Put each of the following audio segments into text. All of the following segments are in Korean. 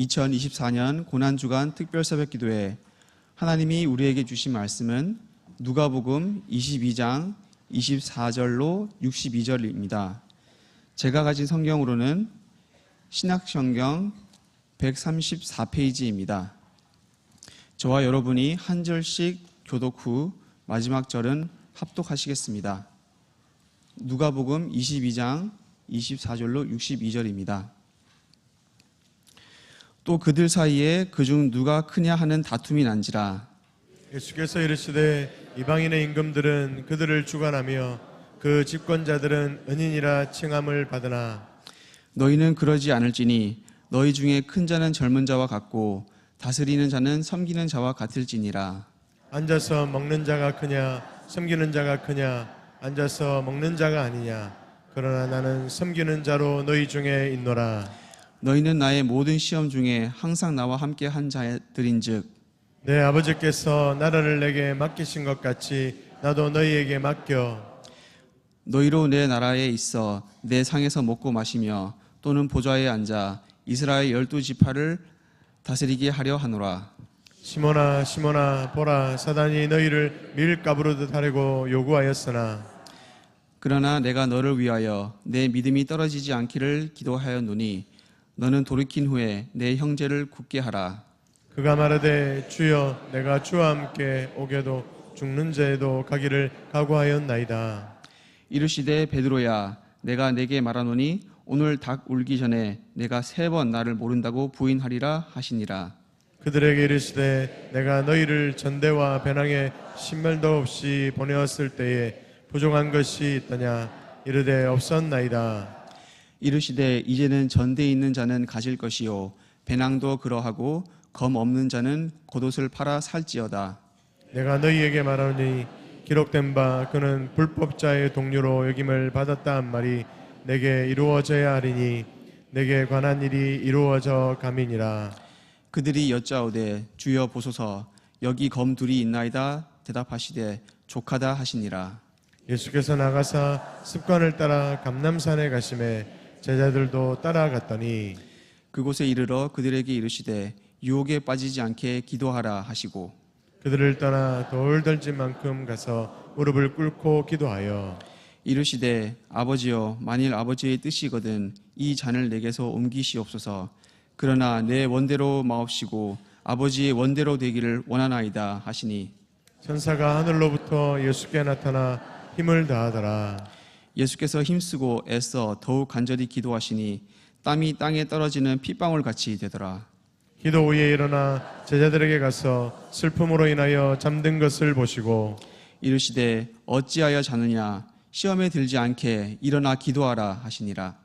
2024년 고난주간 특별새벽기도회 하나님이 우리에게 주신 말씀은 누가복음 22장 24절로 62절입니다. 제가 가진 성경으로는 신약성경 134페이지입니다. 저와 여러분이 한 절씩 교독 후 마지막 절은 합독하시겠습니다. 누가복음 22장 24절로 62절입니다. 또 그들 사이에 그중 누가 크냐 하는 다툼이 난지라. 예수께서 이르시되 이방인의 임금들은 그들을 주관하며 그 집권자들은 은인이라 칭함을 받으나 너희는 그러지 않을지니 너희 중에 큰 자는 젊은 자와 같고 다스리는 자는 섬기는 자와 같을지니라. 앉아서 먹는 자가 크냐 섬기는 자가 크냐 앉아서 먹는 자가 아니냐 그러나 나는 섬기는 자로 너희 중에 있노라. 너희는 나의 모든 시험 중에 항상 나와 함께 한 자들인즉 내 아버지께서 나라를 내게 맡기신 것 같이 나도 너희에게 맡겨 너희로 내 나라에 있어 내 상에서 먹고 마시며 또는 보좌에 앉아 이스라엘 12지파를 다스리게 하려 하노라. 시몬아 시몬아 보라 사단이 너희를 밀가부르듯 하려고 요구하였으나 그러나 내가 너를 위하여 내 믿음이 떨어지지 않기를 기도하였노니 너는 돌이킨 후에 내 형제를 굳게 하라. 그가 말하되 주여 내가 주와 함께 오게도 죽는 자에도 가기를 각오하였나이다. 이르시되 베드로야 내가 내게 말하노니 오늘 닭 울기 전에 내가 3번 나를 모른다고 부인하리라 하시니라. 그들에게 이르시되 내가 너희를 전대와 배낭에 신발도 없이 보내었을 때에 부족한 것이 있더냐 이르되 없었나이다. 이르시되 이제는 전대에 있는 자는 가질 것이요 배낭도 그러하고 검 없는 자는 겉옷을 팔아 살지어다. 내가 너희에게 말하노니 기록된 바 그는 불법자의 동료로 여김을 받았다 한 말이 내게 이루어져야 하리니 내게 관한 일이 이루어져 감이니라. 그들이 여짜오되 주여 보소서 여기 검 둘이 있나이다 대답하시되 족하다 하시니라. 예수께서 나가사 습관을 따라 감람산에 가심에 제자들도 따라갔더니 그곳에 이르러 그들에게 이르시되 유혹에 빠지지 않게 기도하라 하시고 그들을 떠나 돌 던진 만큼 가서 무릎을 꿇고 기도하여 이르시되 아버지여 만일 아버지의 뜻이거든 이 잔을 내게서 옮기시옵소서. 그러나 내 원대로 마옵시고 아버지의 원대로 되기를 원하나이다 하시니 천사가 하늘로부터 예수께 나타나 힘을 다하더라. 예수께서 힘쓰고 애써 더욱 간절히 기도하시니 땀이 땅에 떨어지는 핏방울 같이 되더라. 기도 후에 일어나 제자들에게 가서 슬픔으로 인하여 잠든 것을 보시고 이르시되 어찌하여 자느냐 시험에 들지 않게 일어나 기도하라 하시니라.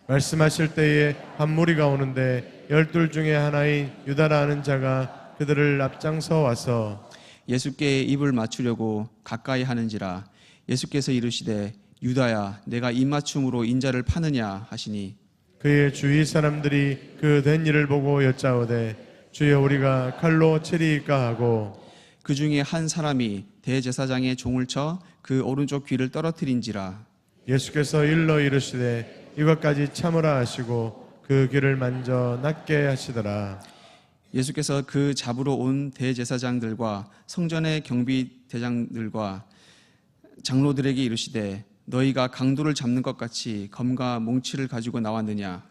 말씀하실 때에 한 무리가 오는데 12 중에 하나인 유다라 하는 자가 그들을 앞장서 와서 예수께 입을 맞추려고 가까이 하는지라. 예수께서 이르시되 유다야 내가 입맞춤으로 인자를 파느냐 하시니 그의 주위 사람들이 그 된 일을 보고 여짜오되 주여 우리가 칼로 치리이까 하고 그 중에 한 사람이 대제사장의 종을 쳐 그 오른쪽 귀를 떨어뜨린지라. 예수께서 일러 이르시되 이것까지 참으라 하시고 그 귀를 만져 낫게 하시더라. 예수께서 그 잡으러 온 대제사장들과 성전의 경비대장들과 장로들에게 이르시되 너희가 강도를 잡는 것 같이 검과 몽치를 가지고 나왔느냐.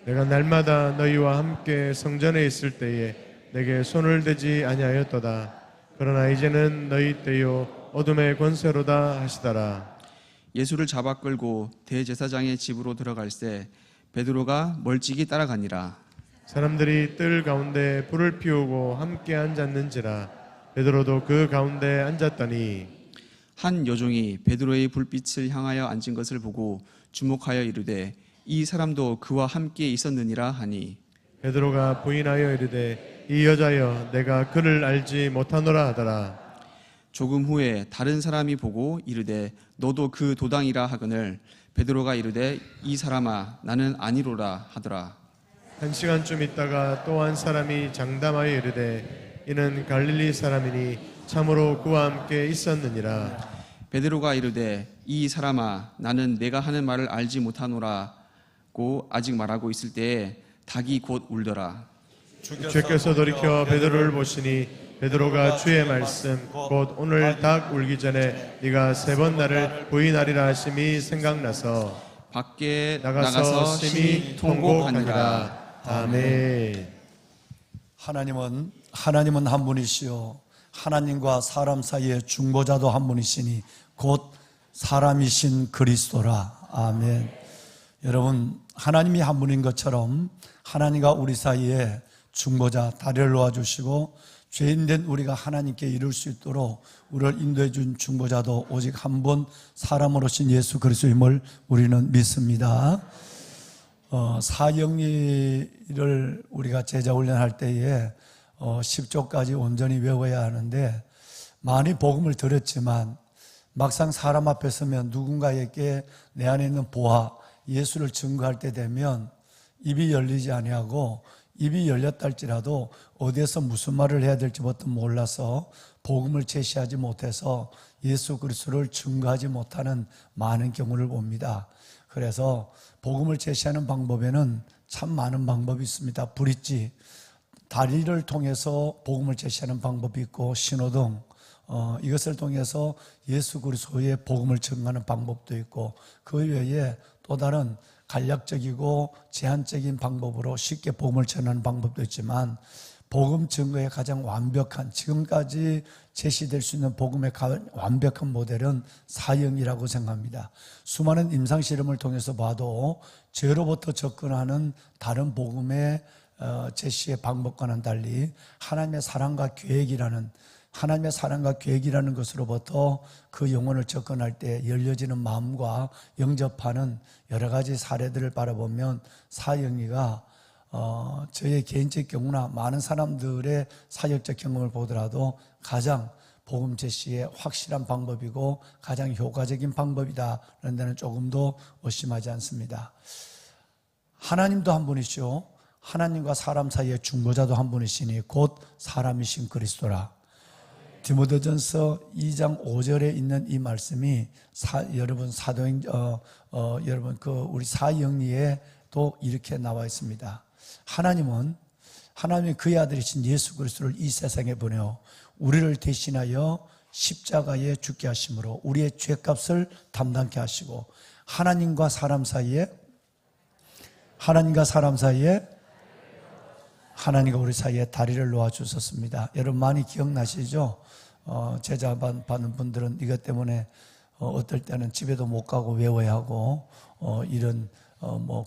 내가 날마다 너희와 함께 성전에 있을 때에 내게 손을 대지 아니하였도다. 그러나 이제는 너희 때요 어둠의 권세로다 하시더라. 예수를 잡아 끌고 대제사장의 집으로 들어갈새 베드로가 멀찍이 따라가니라. 사람들이 뜰 가운데 불을 피우고 함께 앉았는지라. 베드로도 그 가운데 앉았더니 한 여종이 베드로의 불빛을 향하여 앉은 것을 보고 주목하여 이르되 이 사람도 그와 함께 있었느니라 하니 베드로가 부인하여 이르되 이 여자여 내가 그를 알지 못하노라 하더라. 조금 후에 다른 사람이 보고 이르되 너도 그 도당이라 하거늘 베드로가 이르되 이 사람아 나는 아니로라 하더라. 1시간쯤 있다가 또 한 사람이 장담하여 이르되 이는 갈릴리 사람이니 참으로 그와 함께 있었느니라. 베드로가 이르되 이 사람아 나는 내가 하는 말을 알지 못하노라고 아직 말하고 있을 때에 닭이 곧 울더라. 주께서 돌이켜 베드로를 보시니 베드로가 주의 말씀 곧 오늘 닭 울기 전에 네가 3번 나를 부인하리라 하심이 생각나서 밖에 나가서 심히 통곡하니라. 아멘. 하나님은 한 분이시요 하나님과 사람 사이의 중보자도 한 분이시니 곧 사람이신 그리스도라. 아멘. 여러분, 하나님이 한 분인 것처럼 하나님과 우리 사이에 중보자 다리를 놓아주시고 죄인된 우리가 하나님께 이룰 수 있도록 우리를 인도해 준 중보자도 오직 한 분 사람으로 오신 예수 그리스도임을 우리는 믿습니다. 사형리를 우리가 제자 훈련할 때에 10조까지 온전히 외워야 하는데 많이 복음을 들었지만 막상 사람 앞에 서면 누군가에게 내 안에 있는 보아 예수를 증거할 때 되면 입이 열리지 아니하고 입이 열렸다 할지라도 어디에서 무슨 말을 해야 될지부터 몰라서 복음을 제시하지 못해서 예수 그리스도를 증거하지 못하는 많은 경우를 봅니다. 그래서 복음을 제시하는 방법에는 참 많은 방법이 있습니다. 브릿지, 다리를 통해서 복음을 제시하는 방법이 있고 신호등, 이것을 통해서 예수 그리스도의 복음을 증거하는 방법도 있고 그 외에 또 다른 간략적이고 제한적인 방법으로 쉽게 복음을 전하는 방법도 있지만 복음 증거의 가장 완벽한 지금까지 제시될 수 있는 복음의 완벽한 모델은 사형이라고 생각합니다. 수많은 임상실험을 통해서 봐도 죄로부터 접근하는 다른 복음의 제시의 방법과는 달리 하나님의 사랑과 계획이라는 것으로부터 그 영혼을 접근할 때 열려지는 마음과 영접하는 여러 가지 사례들을 바라보면 사형리가 저의 개인적 경우나 많은 사람들의 사역적 경험을 보더라도 가장 복음 제시의 확실한 방법이고 가장 효과적인 방법이다라는 데는 조금도 의심하지 않습니다. 하나님도 한 분이시오. 하나님과 사람 사이의 중보자도 한 분이시니 곧 사람이신 그리스도라. 디모데전서 2장 5절에 있는 이 말씀이 여러분 우리 사형리에 또 이렇게 나와 있습니다. 하나님이 그의 아들이신 예수 그리스도를 이 세상에 보내어 우리를 대신하여 십자가에 죽게 하심으로 우리의 죄값을 담당케 하시고 하나님과 사람 사이에 하나님과 우리 사이에 다리를 놓아 주셨습니다. 여러분 많이 기억나시죠? 제자 받는 분들은 이것 때문에 어떨 때는 집에도 못 가고 외워야 하고 이런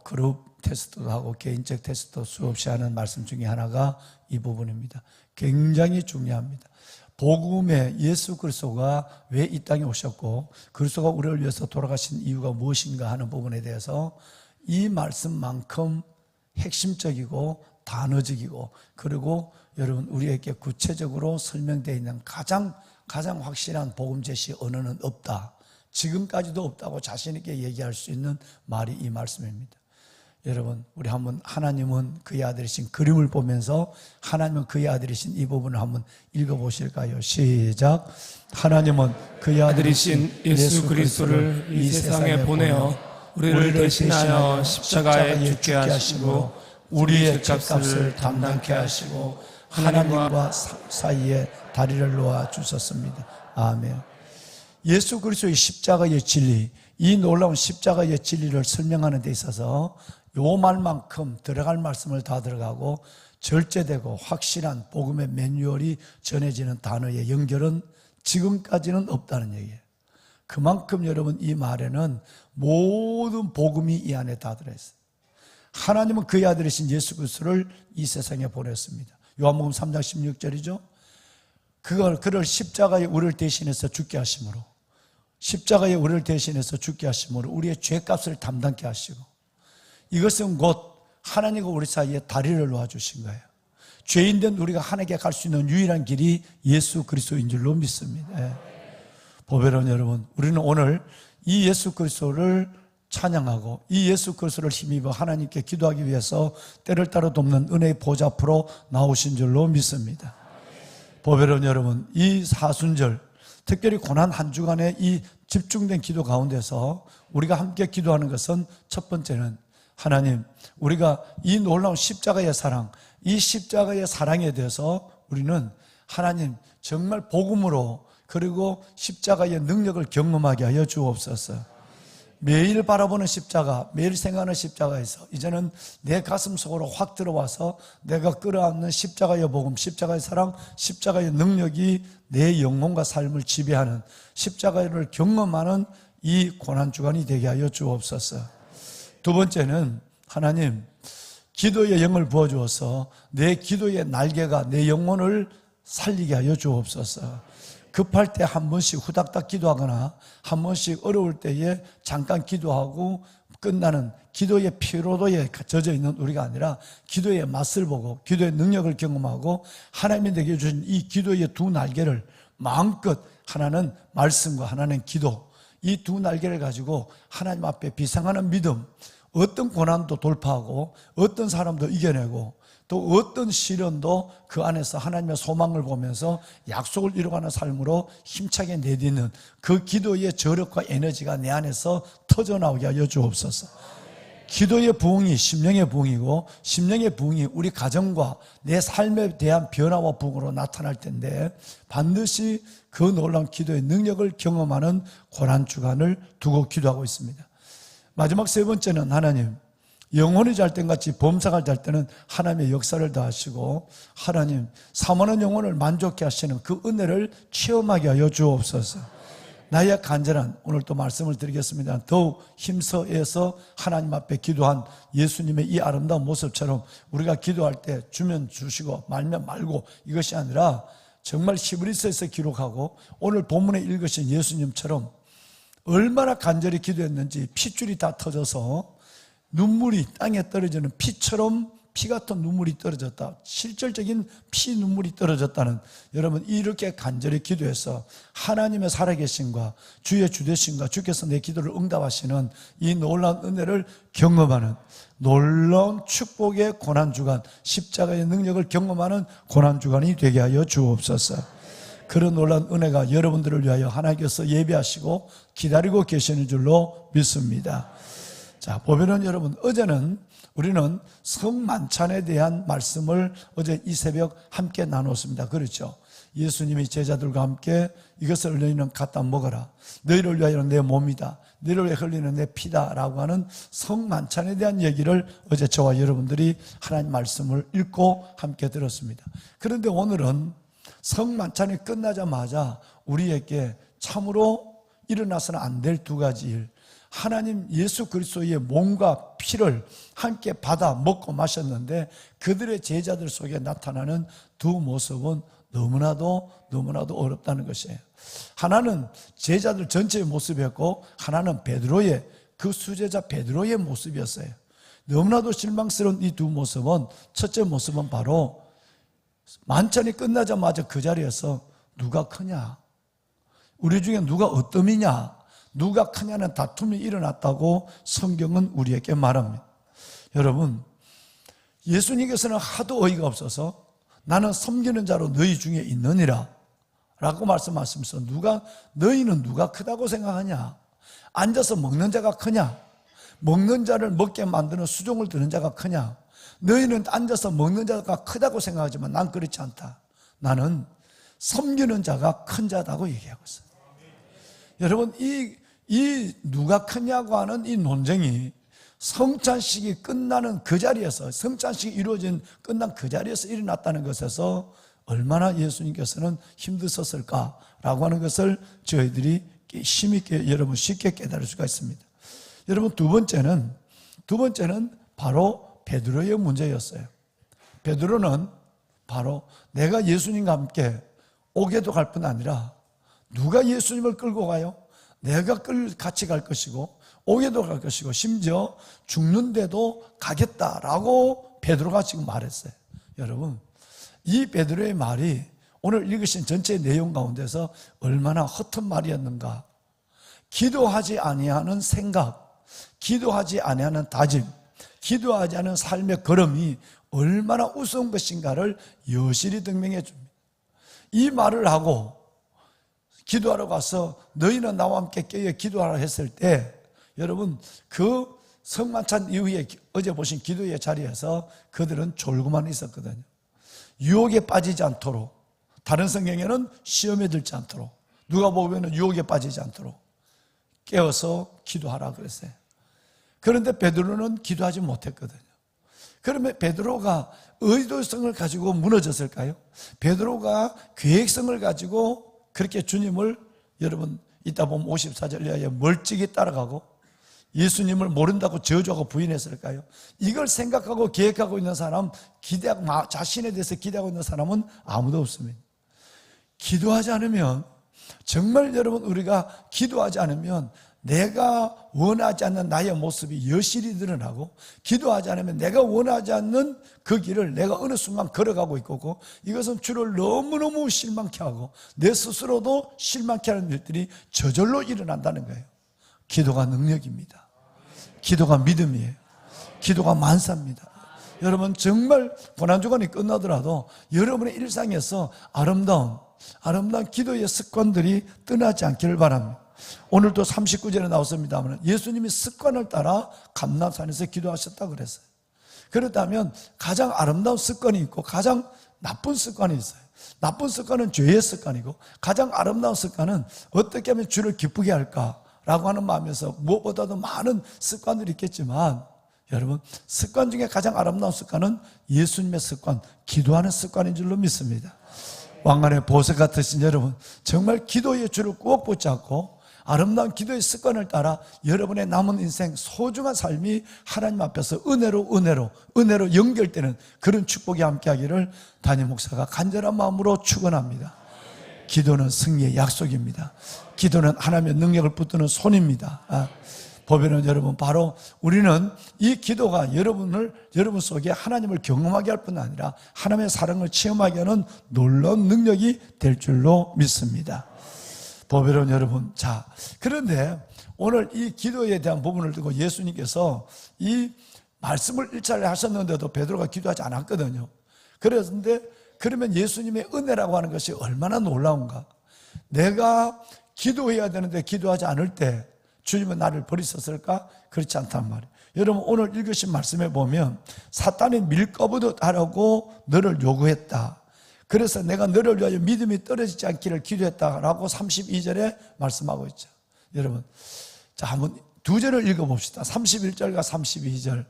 그룹 테스트도 하고 개인적 테스트도 수없이 하는 말씀 중에 하나가 이 부분입니다. 굉장히 중요합니다. 복음에 예수 그리스도가 왜 이 땅에 오셨고 그리스도가 우리를 위해서 돌아가신 이유가 무엇인가 하는 부분에 대해서 이 말씀만큼 핵심적이고 단어적이고 그리고 여러분 우리에게 구체적으로 설명되어 있는 가장 확실한 복음 제시 언어는 없다. 지금까지도 없다고 자신 있게 얘기할 수 있는 말이 이 말씀입니다. 여러분 우리 한번 하나님은 그의 아들이신 그림을 보면서 하나님은 그의 아들이신 이 부분을 한번 읽어보실까요? 시작. 하나님은 그의 아들이신 예수 그리스도를 이 세상에 보내어 우리를 대신하여 십자가에 죽게 하시고 우리의 죄값을 담당케 하시고 하나님과 사이에 다리를 놓아 주셨습니다. 아멘. 예수 그리스도의 십자가의 진리, 이 놀라운 십자가의 진리를 설명하는 데 있어서 요 말만큼 들어갈 말씀을 다 들어가고 절제되고 확실한 복음의 매뉴얼이 전해지는 단어의 연결은 지금까지는 없다는 얘기예요. 그만큼 여러분 이 말에는 모든 복음이 이 안에 다 들어있어요. 하나님은 그의 아들이신 예수 그리스도를 이 세상에 보냈습니다. 요한복음 3장 16절이죠. 그를 십자가에 우리를 대신해서 죽게 하심으로 우리의 죄값을 담당케 하시고 이것은 곧 하나님과 우리 사이에 다리를 놓아주신 거예요. 죄인된 우리가 하나님께 갈 수 있는 유일한 길이 예수 그리스도인 줄로 믿습니다. 보배로운 여러분, 우리는 오늘 이 예수 그리스도를 찬양하고 이 예수 그리스도를 힘입어 하나님께 기도하기 위해서 때를 따라 돕는 은혜의 보좌 앞으로 나오신 줄로 믿습니다. 보배로운 여러분, 이 사순절 특별히 고난 한 주간의 이 집중된 기도 가운데서 우리가 함께 기도하는 것은 첫 번째는 하나님, 우리가 이 놀라운 십자가의 사랑, 이 십자가의 사랑에 대해서 우리는 하나님 정말 복음으로 그리고 십자가의 능력을 경험하게 하여 주옵소서. 매일 바라보는 십자가, 매일 생각하는 십자가에서 이제는 내 가슴 속으로 확 들어와서 내가 끌어안는 십자가의 복음, 십자가의 사랑, 십자가의 능력이 내 영혼과 삶을 지배하는, 십자가를 경험하는 이 고난주간이 되게 하여 주옵소서. 두 번째는 하나님 기도의 영을 부어주어서 내 기도의 날개가 내 영혼을 살리게 하여 주옵소서. 급할 때 한 번씩 후닥닥 기도하거나 한 번씩 어려울 때에 잠깐 기도하고 끝나는 기도의 피로도에 젖어 있는 우리가 아니라 기도의 맛을 보고 기도의 능력을 경험하고 하나님이 내게 주신 이 기도의 두 날개를 마음껏, 하나는 말씀과 하나는 기도, 이 두 날개를 가지고 하나님 앞에 비상하는 믿음, 어떤 고난도 돌파하고 어떤 사람도 이겨내고 또 어떤 시련도 그 안에서 하나님의 소망을 보면서 약속을 이루어가는 삶으로 힘차게 내딛는 그 기도의 저력과 에너지가 내 안에서 터져나오게 하여 주옵소서. 기도의 부흥이 심령의 부흥이고 심령의 부흥이 우리 가정과 내 삶에 대한 변화와 부흥으로 나타날 텐데 반드시 그 놀라운 기도의 능력을 경험하는 고난주간을 두고 기도하고 있습니다. 마지막 세 번째는 하나님, 영혼이 잘 땐 같이 범사가 잘 때는 하나님의 역사를 더하시고 하나님 사모하는 영혼을 만족케 하시는 그 은혜를 체험하게 하여 주옵소서. 나의 간절한 오늘 또 말씀을 드리겠습니다. 더욱 힘써서 하나님 앞에 기도한 예수님의 이 아름다운 모습처럼 우리가 기도할 때 주면 주시고 말면 말고 이것이 아니라 정말 히브리서에서 기록하고 오늘 본문에 읽으신 예수님처럼 얼마나 간절히 기도했는지 핏줄이 다 터져서 눈물이 땅에 떨어지는 피처럼 피 같은 눈물이 떨어졌다, 실질적인 피 눈물이 떨어졌다는, 여러분 이렇게 간절히 기도해서 하나님의 살아계심과 주의 주되심과 주께서 내 기도를 응답하시는 이 놀라운 은혜를 경험하는 놀라운 축복의 고난주간, 십자가의 능력을 경험하는 고난주간이 되게 하여 주옵소서. 그런 놀라운 은혜가 여러분들을 위하여 하나님께서 예비하시고 기다리고 계시는 줄로 믿습니다. 자, 보면은 여러분, 어제는 우리는 성만찬에 대한 말씀을 어제 이 새벽 함께 나눴습니다. 그렇죠? 예수님이 제자들과 함께 이것을 너희는 갖다 먹어라, 너희를 위하여는 내 몸이다, 너희를 위해 흘리는 내 피다 라고 하는 성만찬에 대한 얘기를 어제 저와 여러분들이 하나님 말씀을 읽고 함께 들었습니다. 그런데 오늘은 성만찬이 끝나자마자 우리에게 참으로 일어나서는 안 될 두 가지 일, 하나님 예수 그리스도의 몸과 피를 함께 받아 먹고 마셨는데 그들의 제자들 속에 나타나는 두 모습은 너무나도 어렵다는 것이에요. 하나는 제자들 전체의 모습이었고 하나는 베드로의, 그 수제자 베드로의 모습이었어요. 너무나도 실망스러운 이 두 모습은, 첫째 모습은 바로 만찬이 끝나자마자 그 자리에서 누가 크냐, 우리 중에 누가 어떠미냐, 누가 크냐는 다툼이 일어났다고 성경은 우리에게 말합니다. 여러분, 예수님께서는 하도 어이가 없어서 나는 섬기는 자로 너희 중에 있느니라 라고 말씀하시면서 너희는 누가 크다고 생각하냐, 앉아서 먹는 자가 크냐, 먹는 자를 먹게 만드는 수종을 드는 자가 크냐, 너희는 앉아서 먹는 자가 크다고 생각하지만 난 그렇지 않다, 나는 섬기는 자가 큰 자다고 얘기하고 있어요. 여러분, 이 누가 크냐고 하는 이 논쟁이 성찬식이 끝나는 그 자리에서, 성찬식이 끝난 그 자리에서 일어났다는 것에서 얼마나 예수님께서는 힘드셨을까라고 하는 것을 저희들이 힘있게, 여러분 쉽게 깨달을 수가 있습니다. 여러분, 두 번째는 바로 베드로의 문제였어요. 베드로는 바로 내가 예수님과 함께 오게도 갈 뿐 아니라 누가 예수님을 끌고 가요? 내가 같이 갈 것이고 오게도 갈 것이고 심지어 죽는데도 가겠다라고 베드로가 지금 말했어요. 여러분, 이 베드로의 말이 오늘 읽으신 전체 내용 가운데서 얼마나 허튼 말이었는가. 기도하지 아니하는 생각, 기도하지 아니하는 다짐, 기도하지 않은 삶의 걸음이 얼마나 우스운 것인가를 여실히 증명해 줍니다. 이 말을 하고 기도하러 가서 너희는 나와 함께 깨어 기도하라 했을 때, 여러분 그 성만찬 이후에 어제 보신 기도의 자리에서 그들은 졸고만 있었거든요. 유혹에 빠지지 않도록, 다른 성경에는 시험에 들지 않도록, 누가 보면 유혹에 빠지지 않도록 깨어서 기도하라 그랬어요. 그런데 베드로는 기도하지 못했거든요. 그러면 베드로가 의도성을 가지고 무너졌을까요? 베드로가 계획성을 가지고 그렇게 주님을, 여러분 이따 보면 54절 이하에 멀찍이 따라가고 예수님을 모른다고 저주하고 부인했을까요? 이걸 생각하고 계획하고 있는 사람, 기대하고 자신에 대해서 기대하고 있는 사람은 아무도 없습니다. 기도하지 않으면, 정말 여러분 우리가 기도하지 않으면 내가 원하지 않는 나의 모습이 여실히 드러나고, 기도하지 않으면 내가 원하지 않는 그 길을 내가 어느 순간 걸어가고 있고, 이것은 주를 너무너무 실망케 하고 내 스스로도 실망케 하는 일들이 저절로 일어난다는 거예요. 기도가 능력입니다. 기도가 믿음이에요. 기도가 만사입니다. 여러분 정말 고난주간이 끝나더라도 여러분의 일상에서 아름다운 기도의 습관들이 떠나지 않기를 바랍니다. 오늘도 39절에 나왔습니다만 예수님이 습관을 따라 감람산에서 기도하셨다고 그랬어요. 그렇다면 가장 아름다운 습관이 있고 가장 나쁜 습관이 있어요. 나쁜 습관은 죄의 습관이고 가장 아름다운 습관은 어떻게 하면 주를 기쁘게 할까라고 하는 마음에서 무엇보다도 많은 습관들이 있겠지만, 여러분 습관 중에 가장 아름다운 습관은 예수님의 습관, 기도하는 습관인 줄로 믿습니다. 왕관의 보석 같으신 여러분, 정말 기도의 줄을 꼭 붙잡고 아름다운 기도의 습관을 따라 여러분의 남은 인생 소중한 삶이 하나님 앞에서 은혜로 연결되는 그런 축복이 함께하기를 담임 목사가 간절한 마음으로 축원합니다. 기도는 승리의 약속입니다. 기도는 하나님의 능력을 붙드는 손입니다. 보면은 여러분, 바로 우리는 이 기도가 여러분 속에 하나님을 경험하게 할 뿐 아니라 하나님의 사랑을 체험하게 하는 놀라운 능력이 될 줄로 믿습니다. 보배로운 여러분, 자, 그런데 오늘 이 기도에 대한 부분을 두고 예수님께서 이 말씀을 일차례 하셨는데도 베드로가 기도하지 않았거든요. 그런데 그러면 예수님의 은혜라고 하는 것이 얼마나 놀라운가. 내가 기도해야 되는데 기도하지 않을 때 주님은 나를 버리셨을까? 그렇지 않단 말이에요. 여러분 오늘 읽으신 말씀에 보면 사탄이 밀가부듯 하라고 너를 요구했다. 그래서 내가 너를 위하여 믿음이 떨어지지 않기를 기도했다라고 32절에 말씀하고 있죠. 여러분, 자, 한번 두 절을 읽어봅시다. 31절과 32절.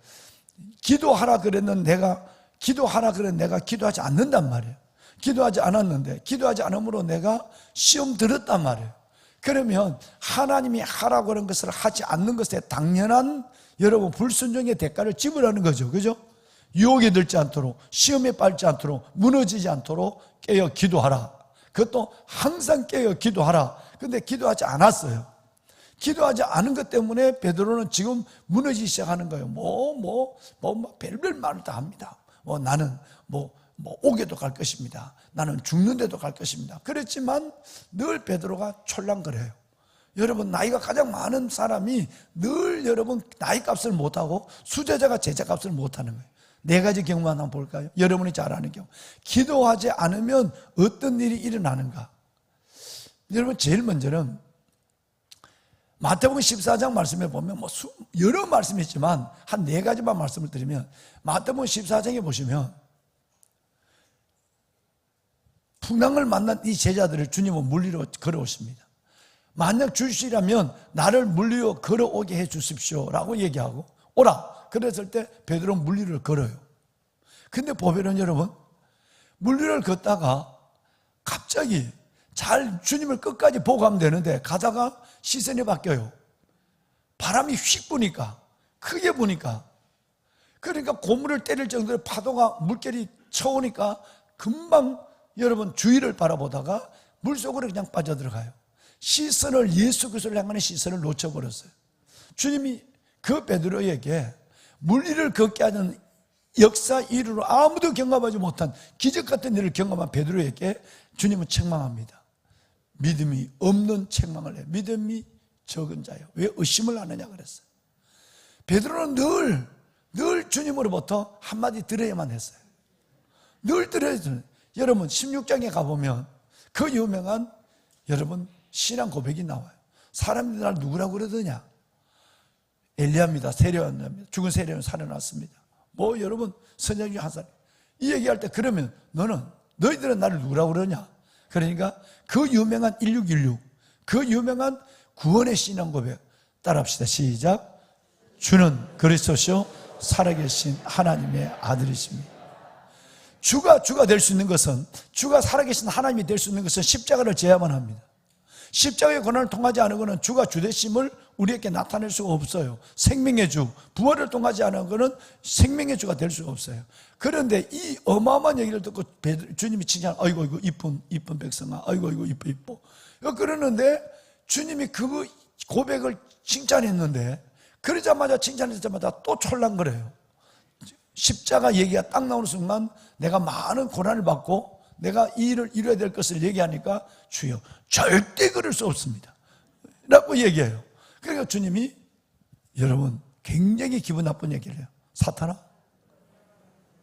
기도하라 그랬는데 내가 기도하지 않는단 말이에요. 기도하지 않았는데, 기도하지 않으므로 내가 시험 들었단 말이에요. 그러면 하나님이 하라고 하는 것을 하지 않는 것에 당연한 여러분 불순종의 대가를 지불하는 거죠. 그죠? 유혹에 들지 않도록, 시험에 빠지지 않도록, 무너지지 않도록 깨어 기도하라. 그것도 항상 깨어 기도하라. 근데 기도하지 않았어요. 기도하지 않은 것 때문에 베드로는 지금 무너지기 시작하는 거예요. 별별 말을 다 합니다. 나는 옥에도 갈 것입니다. 나는 죽는데도 갈 것입니다. 그랬지만 늘 베드로가 촐랑거려요. 여러분, 나이가 가장 많은 사람이 늘 여러분 나이 값을 못하고 수제자가 제자 값을 못하는 거예요. 네 가지 경우만 한번 볼까요? 여러분이 잘 아는 경우. 기도하지 않으면 어떤 일이 일어나는가? 여러분, 제일 먼저는 마태복음 14장 말씀에 보면 여러 말씀이 있지만 한 네 가지만 말씀을 드리면, 마태복음 14장에 보시면 풍랑을 만난 이 제자들을 주님은 물리로 걸어오십니다. 만약 주시라면 나를 물리로 걸어오게 해 주십시오 라고 얘기하고 오라. 그랬을 때 베드로는 물리를 걸어요. 근데 보면은 여러분, 물리를 걷다가 갑자기 주님을 끝까지 보고 가면 되는데 가다가 시선이 바뀌어요. 바람이 휙 부니까, 크게 부니까, 그러니까 고물을 때릴 정도로 파도가 물결이 쳐오니까 금방 여러분 주위를 바라보다가 물속으로 그냥 빠져들어가요. 시선을, 예수 그리스도를 향하는 시선을 놓쳐버렸어요. 주님이 그 베드로에게 물리를 걷게 하는 역사 이후로 아무도 경험하지 못한 기적 같은 일을 경험한 베드로에게 주님은 책망합니다. 믿음이 없는 책망을 해요. 믿음이 적은 자요, 왜 의심을 하느냐 그랬어요. 베드로는 늘 주님으로부터 한마디 들어야만 했어요. 늘 들어야 돼요. 여러분 16장에 가보면 그 유명한 여러분 신앙 고백이 나와요. 사람들이 날 누구라고 그러더냐? 엘리야입니다. 세례요한입니다. 죽은 세례요한 살아났습니다. 뭐 여러분 선장 중 한 사람. 이 얘기할 때 그러면 너희들은 나를 누구라고 그러냐? 그러니까 그 유명한 1616, 그 유명한 구원의 신앙 고백 따라합시다. 시작. 주는 그리스도시요 살아계신 하나님의 아들이십니다. 주가 될 수 있는 것은, 주가 살아계신 하나님이 될 수 있는 것은 십자가를 져야만 합니다. 십자가의 고난을 통하지 않은 것은 주가 주되심을 우리에게 나타낼 수가 없어요. 생명의 주, 부활을 통하지 않은 것은 생명의 주가 될 수가 없어요. 그런데 이 어마어마한 얘기를 듣고 주님이 칭찬, 아이고 이쁜 백성아, 아이고 이뻐. 그러는데 주님이 그 고백을 칭찬했는데, 그러자마자 칭찬했자마자 또 촐랑거려요. 십자가 얘기가 딱 나오는 순간 내가 많은 고난을 받고 내가 이 일을 이뤄야 될 것을 얘기하니까 주여 절대 그럴 수 없습니다 라고 얘기해요. 그러니까 주님이 여러분 굉장히 기분 나쁜 얘기를 해요.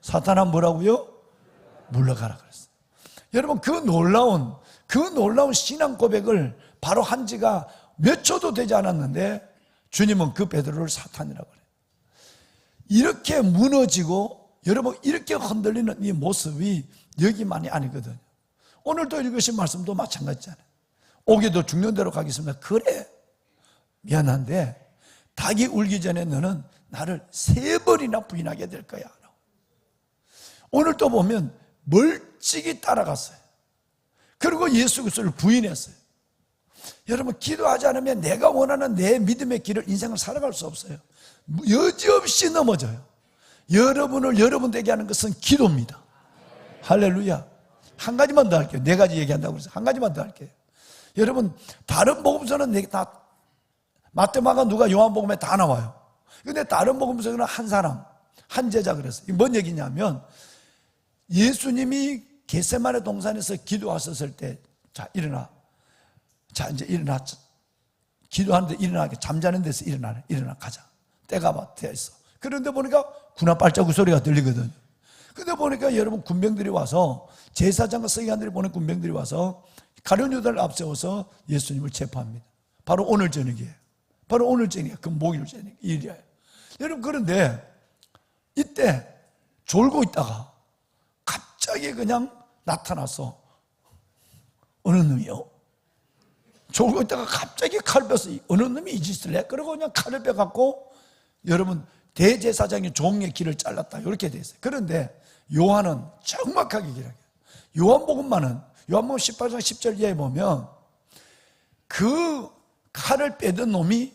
사탄아 뭐라고요? 물러가라 그랬어요. 여러분 그 놀라운 신앙 고백을 바로 한 지가 몇 초도 되지 않았는데 주님은 그 베드로를 사탄이라고 그래요. 이렇게 무너지고 여러분 이렇게 흔들리는 이 모습이 여기만이 아니거든요. 오늘도 읽으신 말씀도 마찬가지잖아요. 오게도 죽는 대로 가겠습니다. 그래 미안한데 닭이 울기 전에 너는 나를 3번이나 부인하게 될 거야. 오늘 또 보면 멀찍이 따라갔어요. 그리고 예수 그리스도를 부인했어요. 여러분 기도하지 않으면 내가 원하는 내 믿음의 길을 인생을 살아갈 수 없어요. 여지없이 넘어져요. 여러분을 여러분 되게 하는 것은 기도입니다. 할렐루야. 한 가지만 더 할게요. 4가지 얘기한다고 그래서 한 가지만 더 할게요. 여러분 다른 복음서는 다 마태마가 누가 요한복음에 다 나와요. 근데 다른 복음서는 한 사람, 한 제자 그랬어요. 뭔 얘기냐면 예수님이 겟세마네 동산에서 기도하셨을 때 자 일어나. 자 이제 일어나. 기도하는데 일어나게 잠자는 데서 일어나 가자. 때가 되어 있어. 그런데 보니까 군화 발자국 소리가 들리거든요. 근데 보니까 여러분 군병들이 와서 제사장과 서기관들이 보낸 군병들이 와서 가룟 유다를 앞세워서 예수님을 체포합니다. 바로 오늘 저녁이에요. 바로 오늘 저녁이에요. 그 목요일 저녁 일이에요. 여러분 그런데 이때 졸고 있다가 갑자기 그냥 나타나서 어느 놈이요? 졸고 있다가 갑자기 칼을 빼서 어느 놈이 이 짓을 해? 그러고 그냥 칼을 빼갖고 여러분 대제사장이 종의 길을 잘랐다 이렇게 돼 있어요. 그런데 요한은 정확하게 기록해요. 요한복음 18장 10절 이하에 보면 그 칼을 빼던 놈이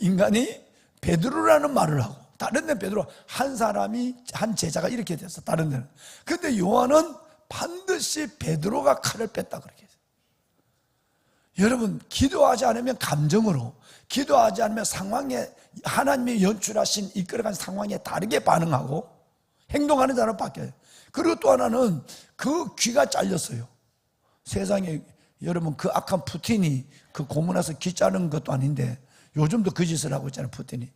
인간이 베드로라는 말을 하고 다른 데는 베드로 한 사람이 한 제자가 이렇게 됐어. 다른 데는. 근데 요한은 반드시 베드로가 칼을 뺐다 그렇게 했어요. 여러분 기도하지 않으면 감정으로, 기도하지 않으면 상황에 하나님이 연출하신 이끌어간 상황에 다르게 반응하고 행동하는 자로 바뀌어요. 그리고 또 하나는 그 귀가 잘렸어요. 세상에 여러분 그 악한 푸틴이 그 고문해서 귀 자른 것도 아닌데 요즘도 그 짓을 하고 있잖아요. 푸틴이.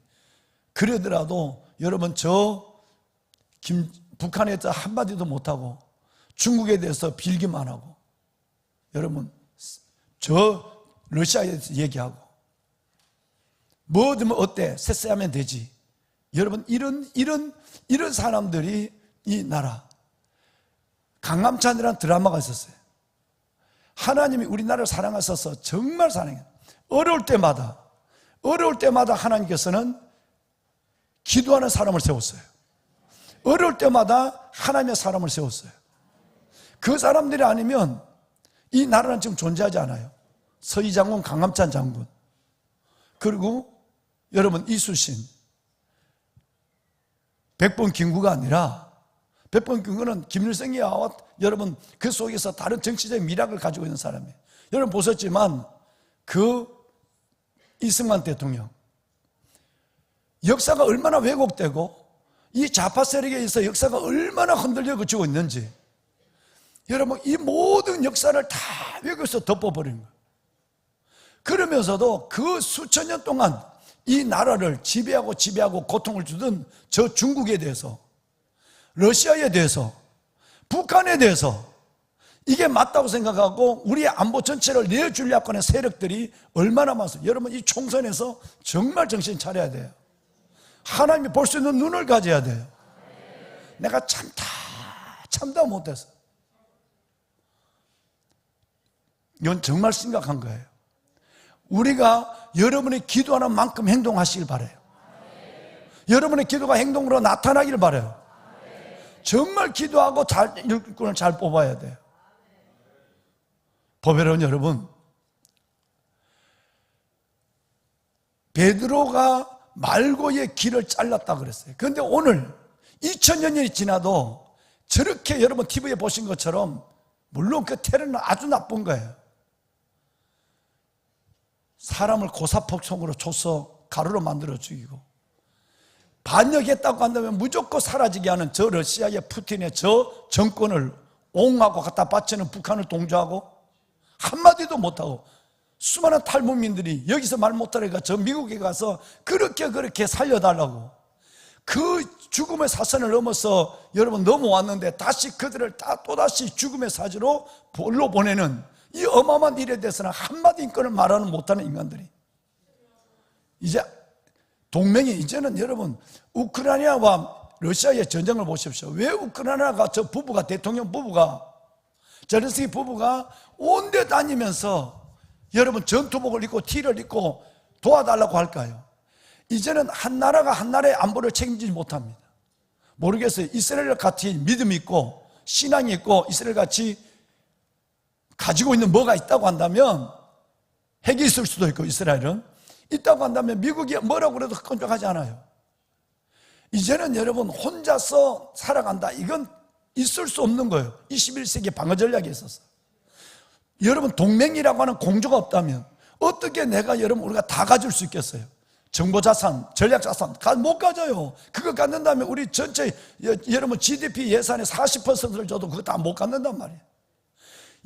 그러더라도 여러분 북한에 대해서 한마디도 못하고 중국에 대해서 빌기만 하고 여러분 러시아에 대해서 얘기하고 뭐든 어때? 쎄쎄하면 되지. 여러분 이런 사람들이 이 나라 강남찬이라는 드라마가 있었어요. 하나님이 우리나라를 사랑하셔서 정말 사랑해요. 어려울 때마다 하나님께서는 기도하는 사람을 세웠어요. 어려울 때마다 하나님의 사람을 세웠어요. 그 사람들이 아니면 이 나라는 지금 존재하지 않아요. 서희 장군, 강남찬 장군, 그리고 여러분 이수신, 백번 김구가 아니라 백번 김구는 김일성이와 여러분 그 속에서 다른 정치적인 미학을 가지고 있는 사람이에요. 여러분 보셨지만 그 이승만 대통령 역사가 얼마나 왜곡되고 이 좌파 세력에 의해서 역사가 얼마나 흔들려 그치고 있는지 여러분 이 모든 역사를 다 왜곡해서 덮어버린 거예요. 그러면서도 그 수천 년 동안 이 나라를 지배하고 고통을 주던 저 중국에 대해서, 러시아에 대해서, 북한에 대해서 이게 맞다고 생각하고 우리의 안보 전체를 내어주려고 하는 세력들이 얼마나 많습니까? 여러분, 이 총선에서 정말 정신 차려야 돼요. 하나님이 볼 수 있는 눈을 가져야 돼요. 내가 참다 못해서. 이건 정말 심각한 거예요. 우리가 여러분이 기도하는 만큼 행동하시길 바라요. 여러분의 기도가 행동으로 나타나길 바라요. 정말 기도하고 일꾼을 잘 뽑아야 돼요. 보배로운 여러분, 베드로가 말고의 길을 잘랐다 그랬어요. 그런데 오늘 2000년이 지나도 저렇게 여러분 TV에 보신 것처럼, 물론 그 테러는 아주 나쁜 거예요. 사람을 고사폭송으로 쳐서 가루로 만들어 죽이고, 반역했다고 한다면 무조건 사라지게 하는 저 러시아의 푸틴의 저 정권을 옹호하고 갖다 바치는 북한을 동조하고 한마디도 못하고, 수많은 탈북민들이 여기서 말 못하니까 저 미국에 가서 그렇게 살려달라고, 그 죽음의 사선을 넘어서 여러분 넘어왔는데 다시 그들을 또다시 죽음의 사지로 볼로 보내는 이 어마어마한 일에 대해서는 한마디 인권을 말하는 못하는 인간들이, 이제 동맹이, 이제는 여러분 우크라이나와 러시아의 전쟁을 보십시오. 왜 우크라이나가 저 부부가, 대통령 부부가, 제렌스키 부부가 온데 다니면서 여러분 전투복을 입고 티를 입고 도와달라고 할까요? 이제는 한 나라가 한 나라의 안보를 책임지지 못합니다. 모르겠어요. 이스라엘 같이 믿음이 있고 신앙이 있고 이스라엘 같이 가지고 있는 뭐가 있다고 한다면, 핵이 있을 수도 있고 이스라엘은 있다고 한다면 미국이 뭐라고 그래도 끈적하지 않아요. 이제는 여러분 혼자서 살아간다, 이건 있을 수 없는 거예요. 21세기 방어 전략에 있어서. 여러분 동맹이라고 하는 공조가 없다면 어떻게 여러분 우리가 다 가질 수 있겠어요? 정보자산, 전략자산 못 가져요. 그거 갖는다면 우리 전체 여러분 GDP 예산의 40%를 줘도 그거 다 못 갖는단 말이에요.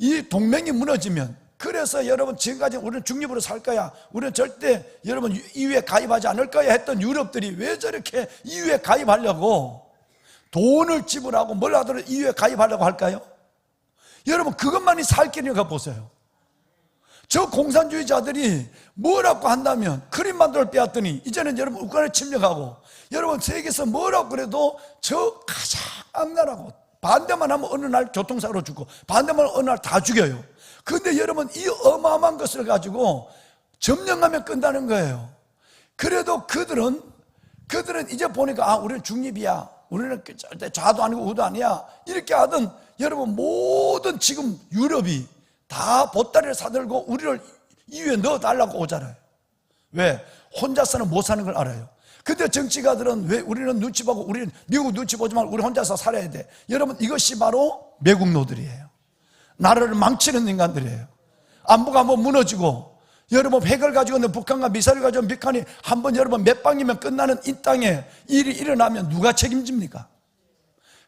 이 동맹이 무너지면, 그래서 여러분 지금까지 우리는 중립으로 살 거야, 우리는 절대 여러분 EU에 가입하지 않을 거야 했던 유럽들이 왜 저렇게 EU에 가입하려고 돈을 지불하고 뭘 하더라도 EU에 가입하려고 할까요? 여러분 그것만이 살 길인가 보세요. 저 공산주의자들이 뭐라고 한다면 크림반도를 빼앗더니 이제는 여러분 우크라이나 침략하고, 여러분 세계에서 뭐라고 그래도 저 가장 악랄하고, 반대만 하면 어느 날 교통사고로 죽고 반대만 하면 어느 날 다 죽여요. 그런데 여러분 이 어마어마한 것을 가지고 점령하면 끝나는 거예요. 그래도 그들은 이제 보니까 우리는 중립이야, 우리는 절대 좌도 아니고 우도 아니야, 이렇게 하던 여러분 모든 지금 유럽이 다 보따리를 사들고 우리를 EU에 넣어달라고 오잖아요. 왜? 혼자서는 못 사는 걸 알아요. 근데 정치가들은 왜 우리는 눈치 보고, 우리는 미국 눈치 보지 말고 우리 혼자서 살아야 돼. 여러분 이것이 바로 매국노들이에요. 나라를 망치는 인간들이에요. 안보가 무너지고, 여러분 핵을 가지고 있는 북한과 미사일을 가지고 있는 북한이 한번 여러분 몇 방이면 끝나는 이 땅에 일이 일어나면 누가 책임집니까?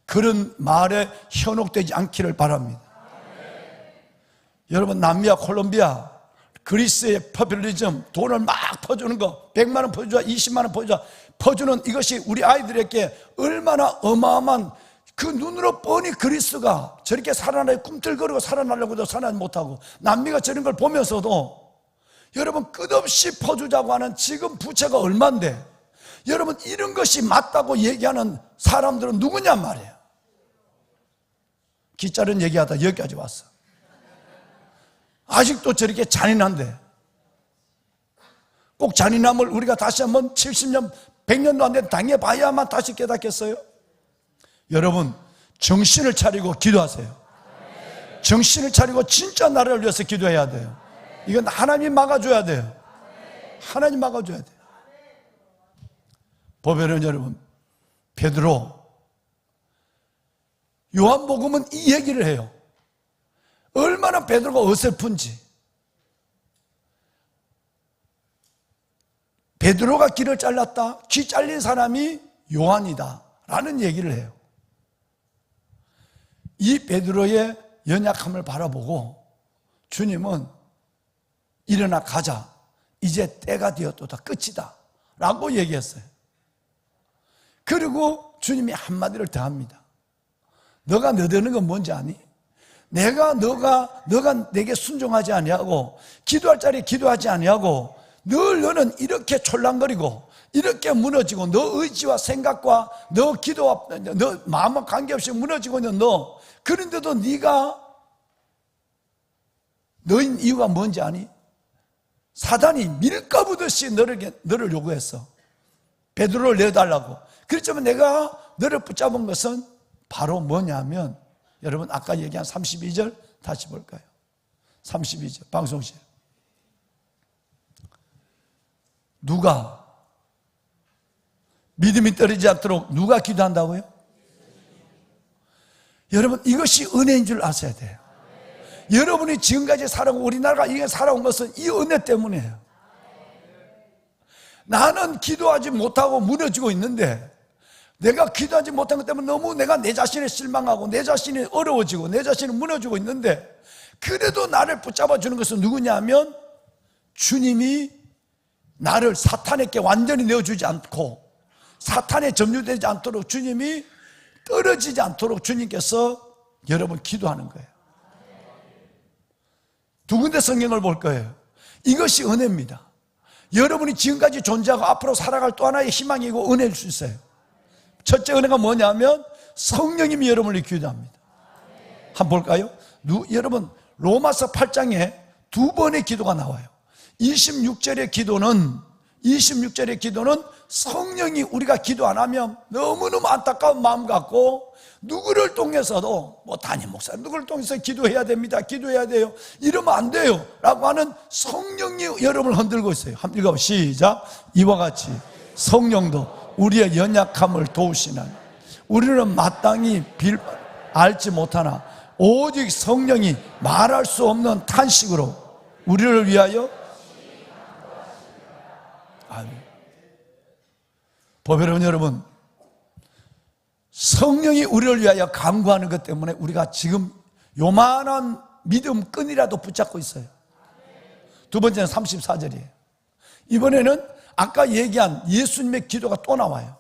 그런 말에 현혹되지 않기를 바랍니다. 여러분 남미와 콜롬비아, 그리스의 포퓰리즘, 돈을 막 퍼주는 거, 100만 원 퍼주자, 20만 원 퍼주자, 퍼주는 이것이 우리 아이들에게 얼마나 어마어마한, 그 눈으로 뻔히 그리스가 저렇게 살아나려 꿈틀거리고 살아나려고 해도 살아나지 못하고, 남미가 저런 걸 보면서도 여러분 끝없이 퍼주자고 하는 지금 부채가 얼만데, 여러분 이런 것이 맞다고 얘기하는 사람들은 누구냔 말이에요. 기자는 얘기하다 여기까지 왔어. 아직도 저렇게 잔인한데, 꼭 잔인함을 우리가 다시 한번 70년, 100년도 안 된 당해봐야만 다시 깨닫겠어요? 여러분 정신을 차리고 기도하세요. 정신을 차리고 진짜 나라를 위해서 기도해야 돼요. 이건 하나님 막아줘야 돼요. 하나님 막아줘야 돼요. 보배로운 여러분, 베드로, 요한복음은 이 얘기를 해요. 얼마나 베드로가 어설픈지. 베드로가 길을 잘랐다, 귀 잘린 사람이 요한이다 라는 얘기를 해요. 이 베드로의 연약함을 바라보고 주님은 일어나 가자, 이제 때가 되었도다, 끝이다 라고 얘기했어요. 그리고 주님이 한마디를 더 합니다. 너가 너드는 건 뭔지 아니? 너가 내게 순종하지 아니하고 기도할 자리에 기도하지 아니하고 늘 너는 이렇게 촐랑거리고 이렇게 무너지고 너 의지와 생각과 너 기도와 너 마음과 관계없이 무너지고 있는 너, 그런데도 네가 너인 이유가 뭔지 아니? 사단이 밀가부듯이 너를 요구했어. 베드로를 내어달라고. 그렇지만 내가 너를 붙잡은 것은 바로 뭐냐면, 여러분 아까 얘기한 32절 다시 볼까요? 32절 방송실. 누가 믿음이 떨어지지 않도록 누가 기도한다고요? 여러분 이것이 은혜인 줄 아셔야 돼요. 여러분이 지금까지 살아온, 우리나라가 이게 살아온 것은 이 은혜 때문이에요. 나는 기도하지 못하고 무너지고 있는데, 내가 기도하지 못한 것 때문에 너무 내가 내 자신에 실망하고 내 자신이 어려워지고 내 자신이 무너지고 있는데, 그래도 나를 붙잡아 주는 것은 누구냐면 주님이 나를 사탄에게 완전히 내어주지 않고 사탄에 점유되지 않도록, 주님이 떨어지지 않도록 주님께서 여러분 기도하는 거예요. 두 군데 성경을 볼 거예요. 이것이 은혜입니다. 여러분이 지금까지 존재하고 앞으로 살아갈 또 하나의 희망이고 은혜일 수 있어요. 첫째 은혜가 뭐냐면 성령님이 여러분을 기도합니다. 한번 볼까요? 여러분 로마서 8장에 두 번의 기도가 나와요. 26절의 기도는 성령이 우리가 기도 안 하면 너무너무 안타까운 마음 갖고, 누구를 통해서도 담임 목사 누구를 통해서 기도해야 됩니다, 기도해야 돼요, 이러면 안 돼요 라고 하는 성령이 여러분을 흔들고 있어요. 한번 읽어봐. 시작. 이와 같이 성령도 우리의 연약함을 도우시나니 우리는 마땅히 알지 못하나 오직 성령이 말할 수 없는 탄식으로 우리를 위하여 보배로운 여러분, 성령이 우리를 위하여 간구하는 것 때문에 우리가 지금 요만한 믿음 끈이라도 붙잡고 있어요. 두 번째는 34절이에요. 이번에는 아까 얘기한 예수님의 기도가 또 나와요.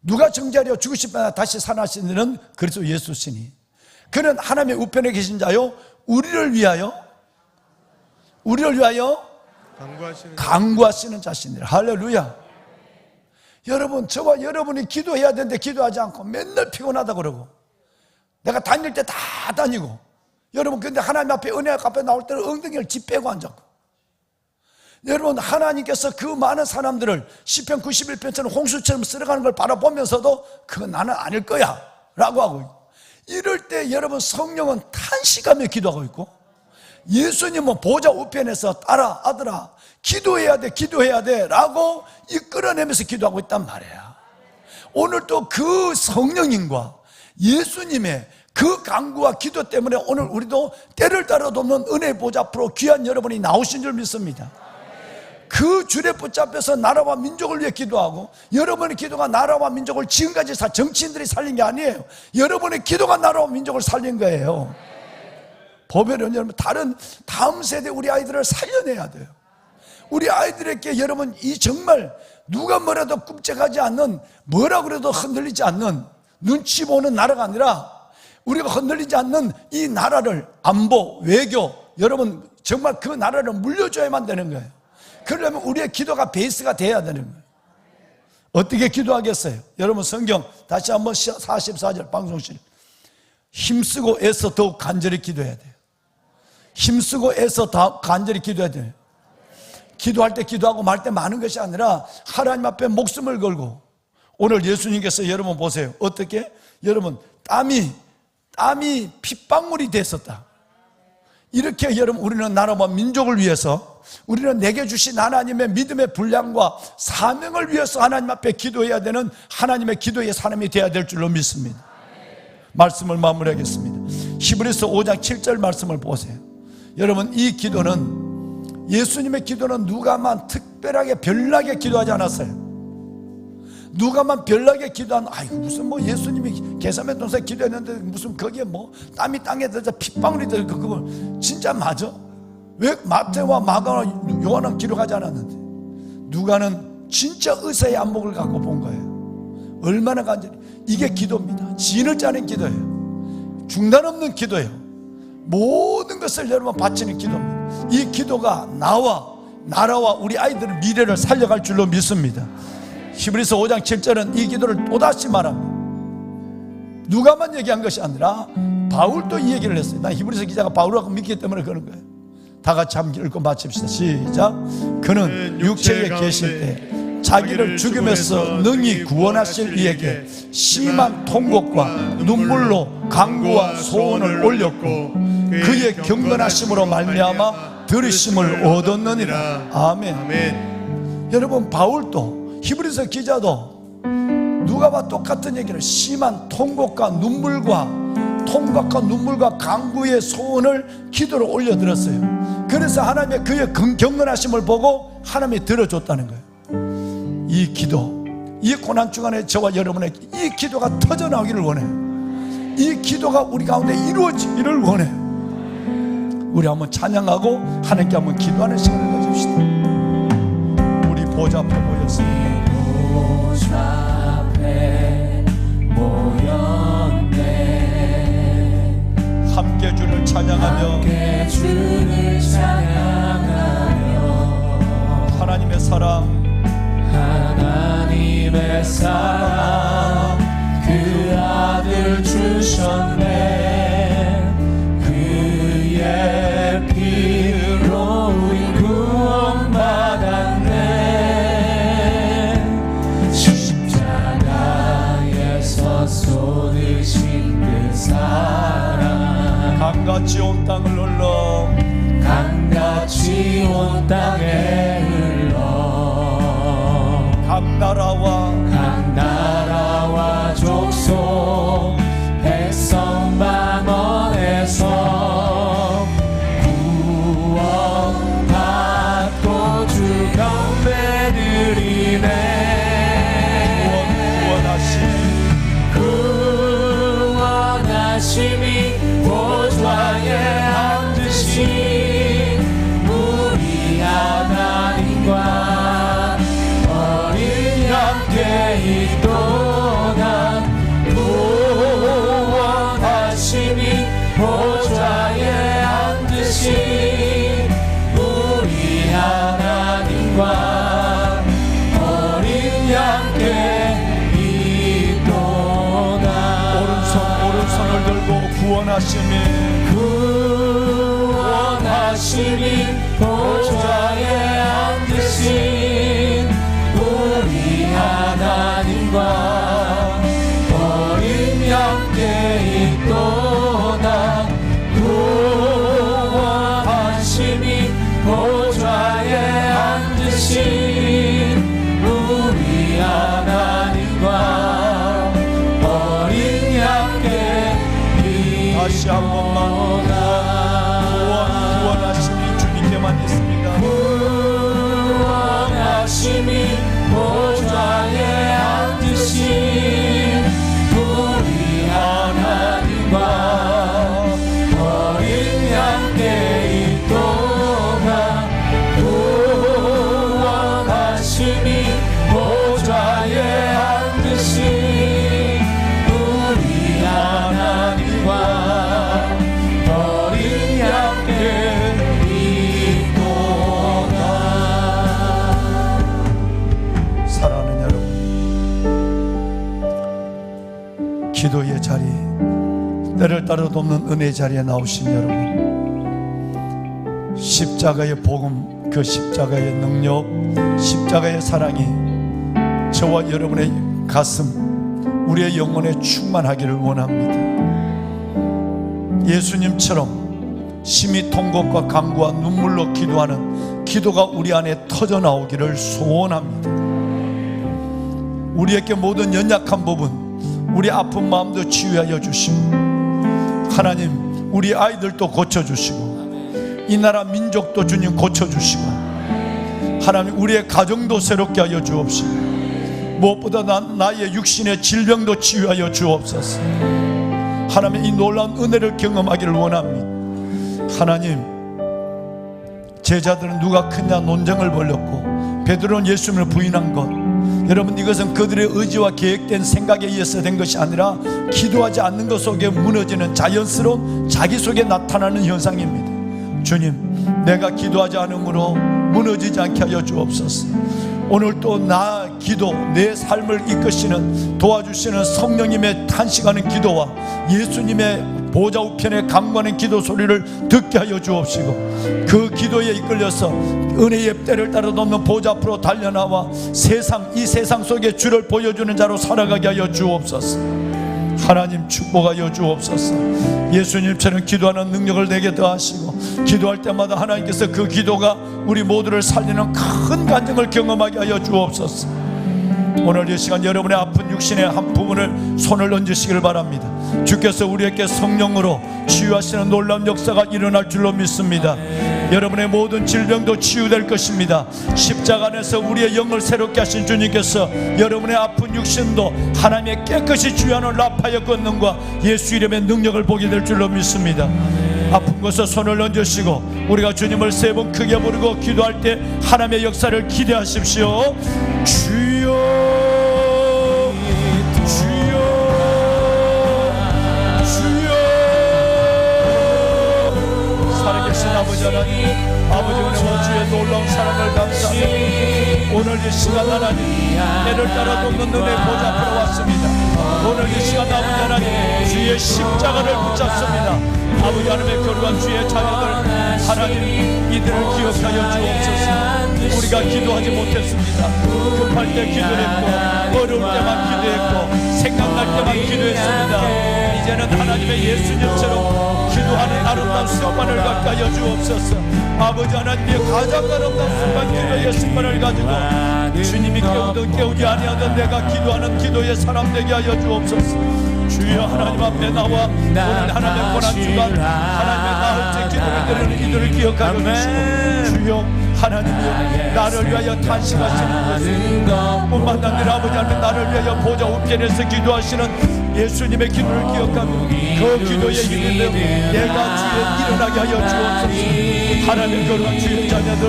누가 정죄하려 죽으시거나 다시 살아나시는 그리스도 예수시니 그는 하나님의 우편에 계신 자요 우리를 위하여 간구하시는 자신이라. 할렐루야. 여러분, 저와 여러분이 기도해야 되는데 기도하지 않고 맨날 피곤하다 그러고, 내가 다닐 때 다 다니고, 여러분 근데 하나님 앞에 은혜 앞에 나올 때는 엉덩이를 짚빼고 앉았고, 여러분 하나님께서 그 많은 사람들을 시편 91편처럼 홍수처럼 쓸어가는 걸 바라보면서도 그건 나는 아닐 거야 라고 하고 있고, 이럴 때 여러분 성령은 탄식하며 기도하고 있고, 예수님은 보좌 우편에서 따라 아들아 기도해야 돼 라고 이끌어내면서 기도하고 있단 말이야. 오늘 또 그 성령님과 예수님의 그 간구와 기도 때문에 오늘 우리도 때를 따라도 없는 은혜의 보좌 앞으로 귀한 여러분이 나오신 줄 믿습니다. 그 줄에 붙잡혀서 나라와 민족을 위해 기도하고, 여러분의 기도가 나라와 민족을 지금까지 정치인들이 살린 게 아니에요. 여러분의 기도가 나라와 민족을 살린 거예요. 보배로운 여러분, 다음 세대 우리 아이들을 살려내야 돼요. 우리 아이들에게 여러분 이 정말 누가 뭐라도 꿈쩍하지 않는, 뭐라 그래도 흔들리지 않는, 눈치 보는 나라가 아니라 우리가 흔들리지 않는 이 나라를, 안보, 외교, 여러분 정말 그 나라를 물려줘야만 되는 거예요. 그러려면 우리의 기도가 베이스가 돼야 되는 거예요. 어떻게 기도하겠어요? 여러분 성경 다시 한번 44절 방송실. 힘쓰고 애써 더욱 간절히 기도해야 돼요. 힘쓰고 애써 더 간절히 기도해야 돼요. 기도할 때 기도하고 말 때 많은 것이 아니라 하나님 앞에 목숨을 걸고, 오늘 예수님께서 여러분 보세요. 어떻게? 여러분 땀이 핏방울이 됐었다. 이렇게 여러분 우리는 나라와 민족을 위해서, 우리는 내게 주신 하나님의 믿음의 분량과 사명을 위해서 하나님 앞에 기도해야 되는 하나님의 기도의 사람이 되어야 될 줄로 믿습니다. 말씀을 마무리하겠습니다. 히브리서 5장 7절 말씀을 보세요. 여러분 이 기도는, 예수님의 기도는 누가만 특별하게 별나게 기도하지 않았어요. 누가만 별나게 기도한, 아이고 무슨 뭐 예수님이 게세마네 동산에 기도했는데 무슨 거기에 뭐 땀이 땅에 들어서 핏방울이 들고, 그걸 진짜 맞아? 왜 마태와 마가와 요한은 기록하지 않았는데? 누가는 진짜 의사의 안목을 갖고 본 거예요. 얼마나 간절히. 이게 기도입니다. 진을 짜는 기도예요. 중단 없는 기도예요. 모든 것을 여러분 바치는 기도입니다. 이 기도가 나라와 우리 아이들의 미래를 살려갈 줄로 믿습니다. 히브리서 5장 7절은 이 기도를 또다시 말합니다. 누가만 얘기한 것이 아니라 바울도 이 얘기를 했어요. 난 히브리서 기자가 바울하고 믿기 때문에 그런 거예요. 다 같이 함께 읽고 마칩시다. 시작. 그는 육체에 계실 때 자기를 죽임에서 능히 구원하실 이에게 심한 통곡과 눈물로 간구와 소원을 올렸고 그의 경건하심으로 말미암아 들으심을 얻었느니라. 아멘. 여러분, 바울도 히브리서 기자도 누가와 똑같은 얘기를 심한 통곡과 눈물과 간구의 소원을 기도로 올려드렸어요. 그래서 하나님의 그의 경건하심을 보고 하나님이 들어줬다는 거예요. 이 기도, 이 고난 주간에 저와 여러분의 이 기도가 터져나오기를 원해요. 이 기도가 우리 가운데 이루어지기를 원해요. 우리 한번 찬양하고 하나님께 한번 기도하는 시간을 가집시다. 우리 보좌 앞에 모였습니다. 보좌 앞에 모였네. 함께 주를 찬양하며 함께 주를 찬양하며 하나님의 사랑 그 아들 주셨네. 그의 피로 우리 구원받았네. 십자가에서 쏟으신 그 사랑 강같이 온 땅을 흘러 강같이 온 땅에 흘러 각 나라와 족속 백성 만원에서 구원받고 주 경배드리네. 구원하심이 보좌에 앉으신 우리 하나님과 함께 있도다. 구원하심이 보좌에 앉으신 우리 하나님과 어린 양께 있도다. 오른손을 들고 구원하심이 보좌에 앉으신 우리 하나님과 어린 양께 있도다. 구원하심이 보좌에 앉으신 우리 하나님과 어린 양께 있도다. 다시 한 번만 구원하심이 주님께만 있습니다. 구원하심이 보좌에 앉으신 우리 하나님과 어린 양께 있도다. 구원하심이 보좌에 앉으신 우리 하나님과 어린 양께 있도다. 사랑하는 여러분, 기도의 자리, 때를 따라 돕는 은혜의 자리에 나오신 여러분, 십자가의 복음, 그 십자가의 능력, 십자가의 사랑이 저와 여러분의 가슴, 우리의 영혼에 충만하기를 원합니다. 예수님처럼 심히 통곡과 간구와 눈물로 기도하는 기도가 우리 안에 터져 나오기를 소원합니다. 우리에게 모든 연약한 부분, 우리 아픈 마음도 치유하여 주시고, 하나님 우리 아이들도 고쳐주시고, 이 나라 민족도 주님 고쳐주시고, 하나님 우리의 가정도 새롭게 하여 주옵시고, 무엇보다 나의 육신의 질병도 치유하여 주옵소서. 하나님 이 놀라운 은혜를 경험하기를 원합니다. 하나님, 제자들은 누가 크냐 논쟁을 벌였고 베드로는 예수님을 부인한 것, 여러분, 이것은 그들의 의지와 계획된 생각에 의해서 된 것이 아니라 기도하지 않는 것 속에 무너지는 자연스러운 자기 속에 나타나는 현상입니다. 주님, 내가 기도하지 않으므로 무너지지 않게 하여 주옵소서. 오늘 또 나 기도, 내 삶을 이끄시는 도와주시는 성령님의 탄식하는 기도와 예수님의 보좌 우편에 강구하는 기도 소리를 듣게 하여 주옵시고, 그 기도에 이끌려서 은혜의 때를 따라 넘는 보좌 앞으로 달려나와 이 세상 속에 주를 보여주는 자로 살아가게 하여 주옵소서. 하나님, 축복하여 주옵소서. 예수님처럼 기도하는 능력을 내게 더하시고, 기도할 때마다 하나님께서 그 기도가 우리 모두를 살리는 큰 간증을 경험하게 하여 주옵소서. 오늘 이 시간 여러분의 아픈 육신의 한 부분을 손을 얹으시길 바랍니다. 주께서 우리에게 성령으로 치유하시는 놀라운 역사가 일어날 줄로 믿습니다. 여러분의 모든 질병도 치유될 것입니다. 십자가 안에서 우리의 영을 새롭게 하신 주님께서 여러분의 아픈 육신도 하나님의 깨끗이 치유하는 라파의 권능과 예수 이름의 능력을 보게 될 줄로 믿습니다. 아픈 곳에 손을 얹으시고 우리가 주님을 세 번 크게 부르고 기도할 때 하나님의 역사를 기대하십시오. 주여, 아버지 하나님, 아버지 은혜와 주의 놀라운 사랑을 감사합니다. 오늘 이 시간 하나님, 해를 따라 돕는 은혜의 보좌 앞으로 왔습니다. 오늘 이 시간 아버지 하나님, 주의 십자가를 붙잡습니다. 아버지 하나님의 거룩한 주의 자녀들 하나님, 이들을 기억하여 주옵소서. 우리가 기도하지 못했습니다. 급할 때 기도했고, 어려울 때만 기도했고, 생각날 때만 기도했습니다. 이제는 하나님의 예수님처럼 기도하는 아름다운 습관을 갖게 하여 주옵소서. 아버지 하나님의 가장 아름다운 습관, 기도의 습관을 가지고 주님이 깨우든 깨우지 아니하던 내가 기도하는 기도의 사람 되게 하여 주옵소서. 주여, 하나님 앞에 나와 오늘 하나님의 고난주간 하나님의 나흘째 기도를 드리는 이들을 기억하여 주시고, 주여 하나님이여, 나를 위하여 탄식하시는 뿐만 아니라 아버지 하나님, 나를 위하여 보좌 우편에서 기도하시는 예수님의 기도를 기억하고 그 기도에 힘입어 내가 주에 일어나게 하여 주옵소서. 하나님의 거룩한 주의 자녀들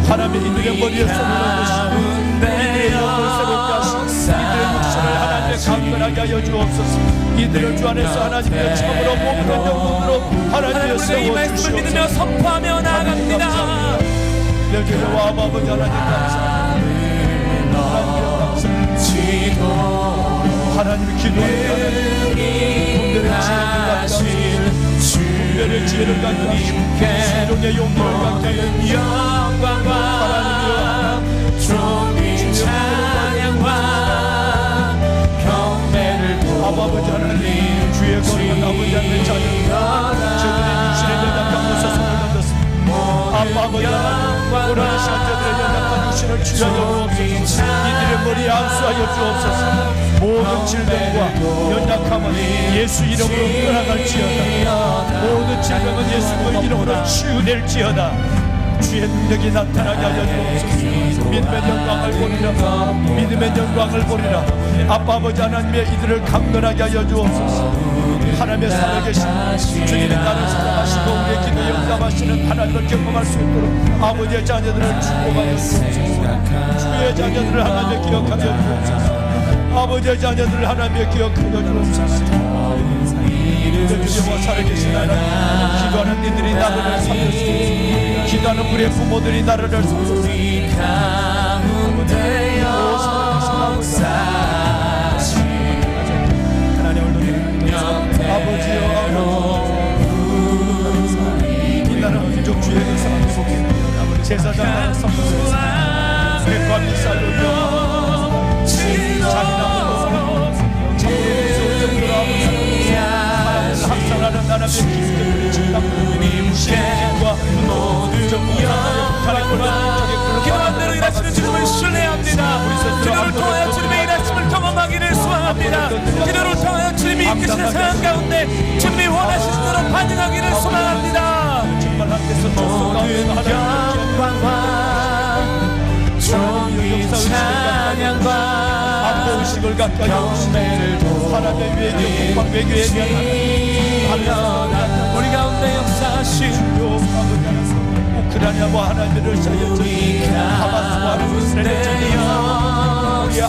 하나님의 이들의 머리에 손을 얹으시고 이들의 영을 새롭게 하시고 이들의 육신을 하나님의 강건하게 하여 주옵소서. 이들을 주 안에서 하나님의 참으로 몸된 영혼으로 하나님의 세워주시옵소서. 믿으며 선포하며 나아갑니다. 내 주여와 아버지 하나님 감사합니다. 하나님 기도하는 분들의 지혜를 갖게 하시고 신령의 용기를 갖게 하시고 영광과 존귀 찬양과 경배를 아버지 하나님, 주의 거룩한 아버지 하나님의 자녀들 저들의 육신의 연약한 곳에 손을 얹었습니다. 아버지 하나님, 오늘 시간 저들의 연약한 육신을 치유하여 주옵소서. 이들의 머리에 안수하여 주옵소서. 모든 질병과 연약함은 예수 이름으로 떠나갈지어다. 모든 질병은 예수 이름으로 치유될지어다. 주의 능력이 나타나게 하여 주옵소서. 믿음의 영광을 보리라, 믿음의 영광을 보리라. 아빠 아버지 하나님의 이들을 강건하게 하여 주옵소서. 하나님의 살아계신 주님이 나를 사랑하시고 우리의 기도에 응답하시는 하나님을 경험할 수 있도록 아버지의 자녀들을 축복하여 주옵소서. 주의 자녀들을 하나님의 기억하여 주옵소서. 아버지의 자녀들을 하나님의 기억하여 주옵소서. 주님과 살아계신 하나님, 기도하는 이들이 나를 살려주옵소서. 기도하는 우리의 부모들이 나를 살려주옵소서. 아버지여, 이 나라 민족 주의 의상을 속에 제사장 나라 성도들의 백과 미살로 이어 잔인함으로 참으로 무서울 정도로 하나님을 학살하는 나라의 기습들을 진담하는 무시과 모든 기도한 대로 일하시는 주님을 신뢰합니다. 기도를 통하여 주님의 일하심을 경험하기를 소망합니다. 기도를 통하여 주님이 이끄시는 상황 가운데 주님이 원하시는 대로 반응하기를 소망합니다. 모든 영광과 존귀 찬양과 안보의식을 갖게 하여 주시고 하나님의 외교, 외교에 대한 우리 가운데 역사하신 우크라이나와 하나님을 사이에 하마스와 이스라엘의 우리의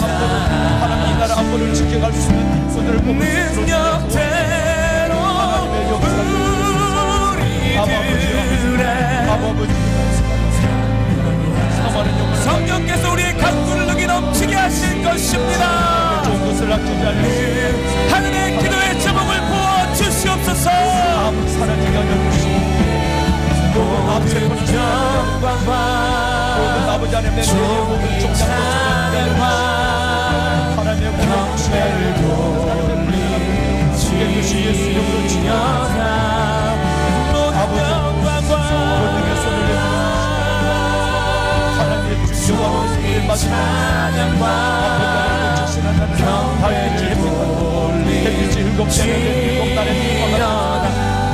능력대로 우리들의 성령께서 우리의 강구를 능히 넘치게 하실 것입니다. 하늘의 기도의 제목을 부어 주시옵소서. 모든 영광과 종이 찬양과 경배를 돌리시려다 모든 영광과 종이 찬양과 경배를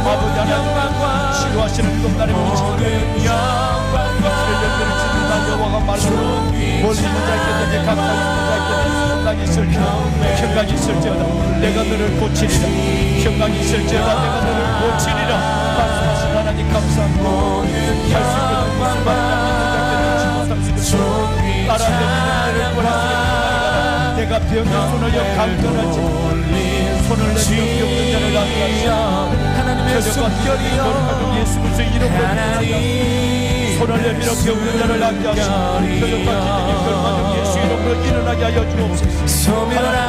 돌리시려다 영광과 치료하시는 일곱 날에 모든 영광과 멀리 있는 자에게 가까이 있는 자에게 평강이 있을지어다 내가 너를 고치리라 평강이 있을지어다 내가 너를 고치리라 말씀하신 하나님 감사합니다 할 수 있는 영광과 내가 병든 손을 여 강건하지 손을 내밀어 병든 자를 낫게 하나님의 숨결이여 예수 그리스도의 이름으로 손을 내밀어 병든 자를 낫게 하시고 표적과 기능이 결과는 예수 이름으로 일어나게 하여 주옵소서 소멸하는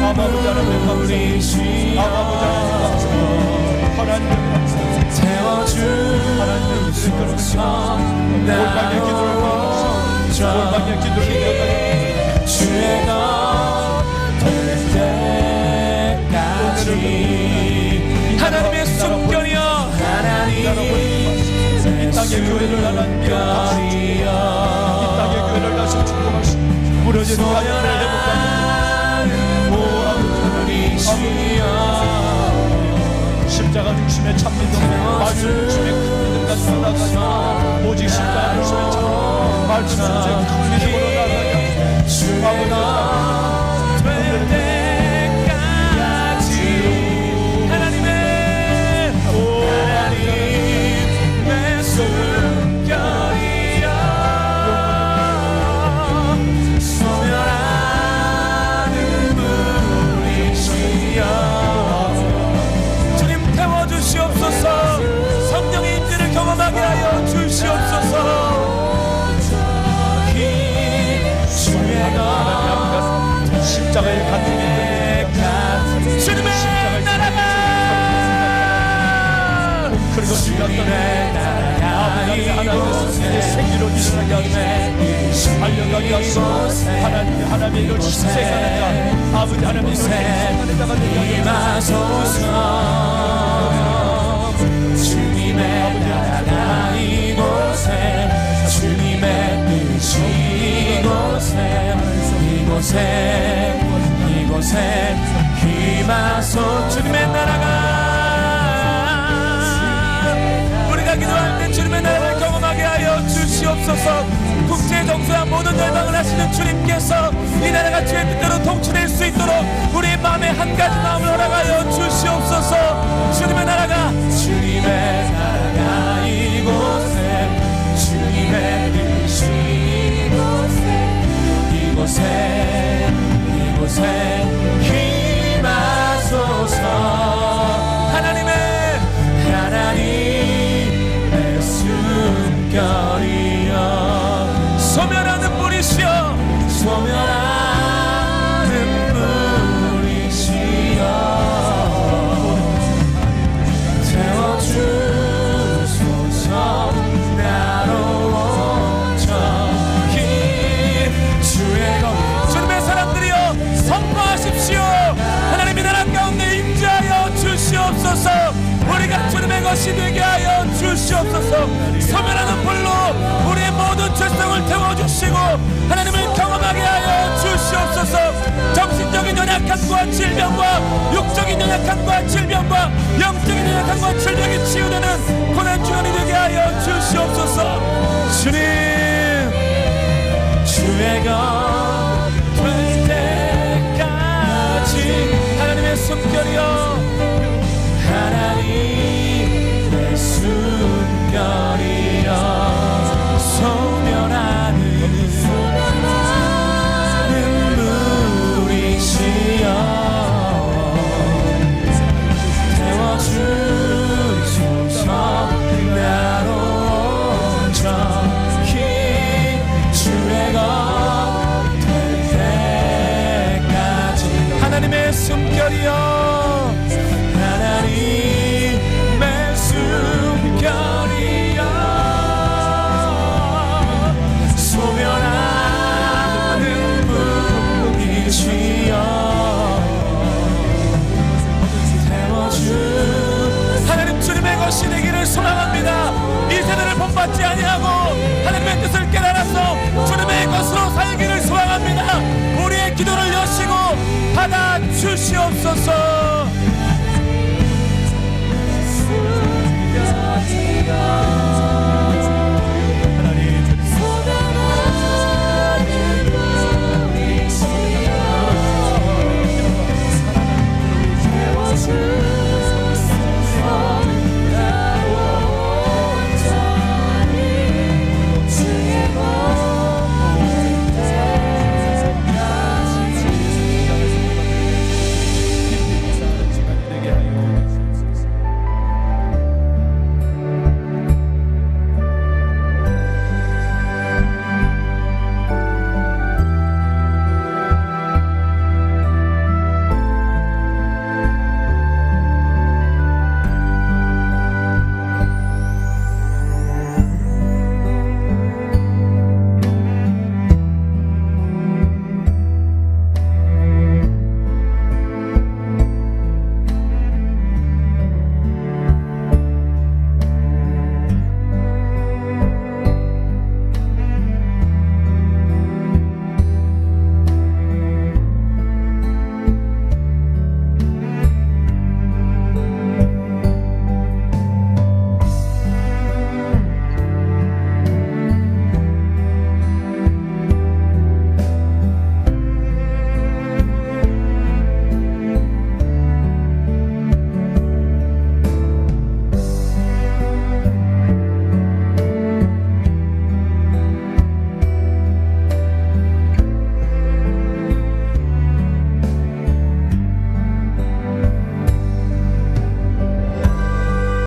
아버지 하나님 감사합니다 아버지 하나님 감사합니다 태워주소서 올방의 기도를 받으시고 올방의 기도를 이어가요 주의 것될 때까지 하나님의 숨결이여 하나님의 이 땅의 교회를 하나님 이 땅의 교회를 다시 축복하시고 무너지는 가정을 회복하는 십자가 중심의 참 믿음 말씀 중심의 큰 믿음과 살아가며 오직 십자가 중심의 참 말씀 중심의 큰 믿음으로 나아가며 될 때까지 하나님의 숨결이여 소멸하는 물이시여 주님 태워주시옵소서 성령의 임재를 경험하게 하여 주시옵소서 십자가의 가슴이 주님의 나라가 그리고 주님의 나라가 이곳에 생기로 일어나게 하시고 달려가게 하시고 하나님의 이를 신생하는 자 아버지 하나님의 이를 신생하는 자가 되게 하소서 주님의 나라가 이곳에 주님의 뜻이 이곳에 임하소 주님의 나라가 우리가 기도할 때 주님의 나라를 경험하게 하여 주시옵소서 국제 정세와 모든 열방을 하시는 주님께서 이 나라가 주의 뜻대로 통치될 수 있도록 우리 마음에 한 가지 마음을 허락하여 주시옵소서 주님의 나라가 이곳에 주님의 뜻이 이곳에 임하소서 하나님의 숨결이여 소멸하는 불이시여 소멸하는 불이시여 태워주소서 나로 주님의 사람들이여 선포하십시오 하나님의 나라 가운데 임재하여 주시옵소서 우리가 주님의 것이 되게 하여 주시옵소서 소멸하는 불로 우리의 모든 죄성을 태워주시고 하나님을 경험하게 하여 주시옵소서 정신적인 연약함과 질병과 육적인 연약함과 질병과 영적인 연약함과 질병이 치유되는 고난주간이 되게 하여 주시옵소서 주님 주의 것될 때까지 하나님의 숨결이여 하나님의 숨결이여 소멸하는 물이시여 숨결이여 하나님의 숨결이여 소멸하는 분이시여 하나님 주님의 것이 되기를 소망합니다. 이 세대를 본받지 아니하고 하나님의 뜻을 깨달아서 주님의 것으로 살기를 소망합니다. 우리의 기도를 여시고 받아 주시옵소서.